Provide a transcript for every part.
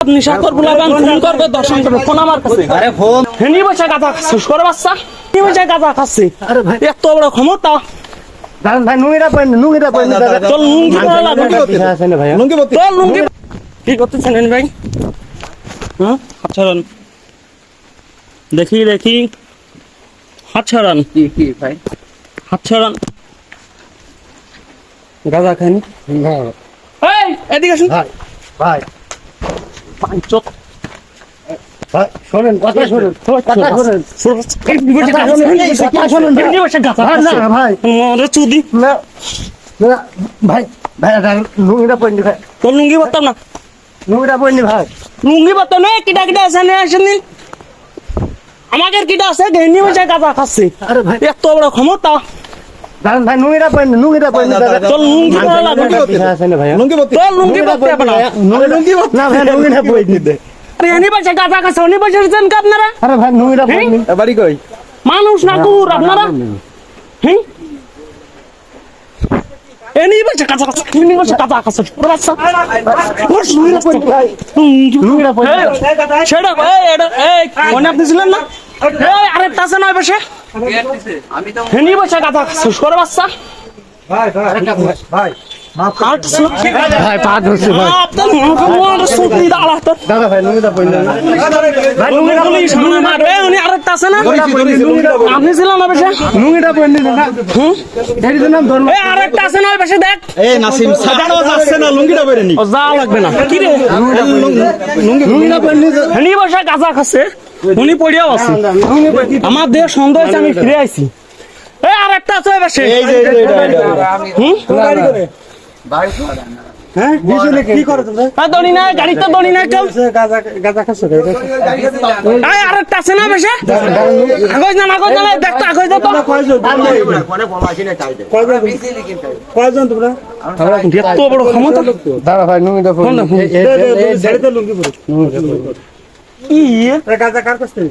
নিশাকর বুলাবেন phone করবে দর্শন করবে ফোন আমার কাছে আরে ফোন হেনি বসে গাঁজা খাচ্ছে সরে বাচ্চা হেনি বসে গাঁজা খাচ্ছে আরে ভাই এত বড় ক্ষমতা দাঁড়ান ভাই নুঙ্গিটা পয়েন চল লুঙ্গি পরা লাগবে লুঙ্গি বত্তি চল লুঙ্গি কি করতেছেন হেনি ভাই হ্যাঁ হাত ছাড়ান দেখি দেখি হাত ছাড়ান কি ভাই হাত ছাড়ান গাঁজা খানি এই এদিকে আসুন ভাই ভাই পাঁচক ভাই শুনেন কথা শুনেন কথা শুনেন হেনি বসে গাঁজা না খাচ্ছে ভাই মোরে চুদি না না ভাই ভাই নুঙ্গিটা পয়েন ভাই তো লুঙ্গি বাতাম না নুঙ্গিটা পয়েন ভাই লুঙ্গি বাতাম না কিটা কিটা আছে না আসেন দিন আমাকে কিটা আছে হেনি বসে গাঁজা খাচ্ছে আরে ভাই এত বড় ক্ষমতা দাঁড়ান ভাই নুঙ্গিটা পয়েন চল লুঙ্গি পরা লাগবে লুঙ্গি বত্তি চল লুঙ্গি বাতাম আপনারা লুঙ্গি বত্তি না ভাই নুঙ্গিটা পয়েন দিতে আরে হেনি বসে গাঁজা খাচ্ছে উনি বসে আছেন কি আপনারা আরে ভাই নুঙ্গিটা পয়েন বাড়ি কই মানুষ না কুকুর আপনারা হ্যাঁ এনি বসে গাঁজা খাচ্ছে এনি বসে গাঁজা খাচ্ছে বাচ্চা নুঙ্গিটা পয়েন ভাই নুঙ্গিটা পয়েন সেটা এই মনে আপনি ছিলেন না এই আরেকটা আছে নয় বসে হেনি বসে গাঁজা খাচ্ছে সরে বাচ্চা ভাই ভাই ভাই পা ধরছে ভাই আপনার মনে সুতি দাঁড়া তো দাদা ভাই নুঙ্গিটা পয়েন ভাই লুঙ্গি পুলিশ সামনে মারবে উনি আরেকটা আছে না আপনি ছিলেন না বসে নুঙ্গিটা পয়েন না এর নাম ধর্ম এই আরেকটা আছে না বসে দেখ এই নাসিম সাজানো যাচ্ছে না লুঙ্গিটা বেরে নি ও যা লাগবে না কি রে নুঙ্গিটা পয়েন হেনি বসে গাঁজা খাচ্ছে উনি পড়িয়াও আছে আমার দেহ সন্দেহ হয়েছে আমি ফিরে আইছি এই আরেকটা আছে বসে এই যে এটা হুম হ্যাঁ কি করে তোমরা দড়ি না গাড়িতে দড়ি না কেউ গাজা খাচ্ছ এই আরেকটা আছে না বসে আগজ না দেখ তো আগজ তো কয়জন তোমরা এত বড় ক্ষমতা দাদা ভাই নুঙ্গিটা পয়েন লুঙ্গি পরে কি গাজা কার কাছ থেকে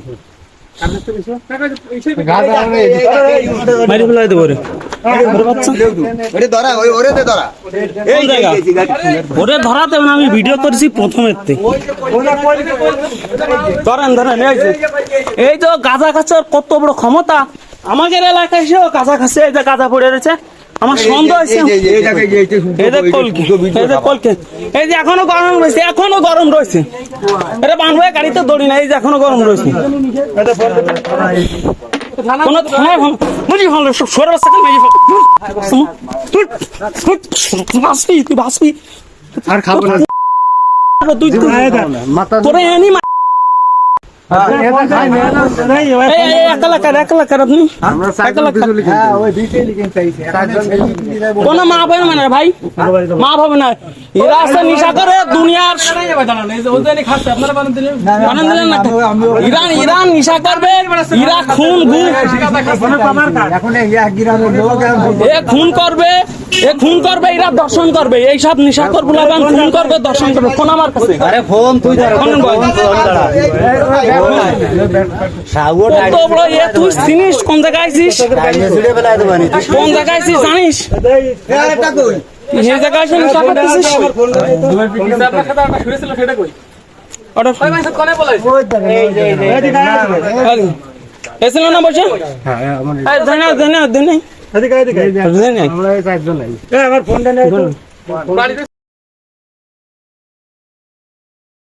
গাজা মারি ফেলাই দেবো রে ওরে ধরা ওরে দে ধরা এই জায়গা ওরে ধরাতে না আমি ভিডিও করেছি প্রথমের ধরেন এই তো গাঁজা খাচ্ছে ওর কত বড় ক্ষমতা আমাদের এলাকায় এসেও গাঁজা খাচ্ছে এই যে গাঁজা পড়ে রয়েছে আমার সন্দেহ হয়েছে এই যে কলকে এই যে এখনো গরম রয়েছে এটা বানবে গাড়িতে দড়ি না এই যে এখনো গরম রয়েছে কোনো থানায় বুঝি ভালো সরে বাচ্চা তুই বাঁচবি আর খাবো না তুই তোরে এনি কোন মা হবে না ভাই মা হবে না এরা আছে নিশা করে দুনিয়ার ইরান নিশা করবে ইরা খুন খুন করবে এরা দর্শন করবে এইসব নিশা করবো খুন করবে দর্শন করবে ফোন আমার কাছে আরে ফোন তুই তুই চিনিস কোন জায়গায় আছিস কোন জায়গায় আছিস জানিস সেই জায়গায় এসে নিশা করতেছিস এসে না বসে আমার ফোনটা নেই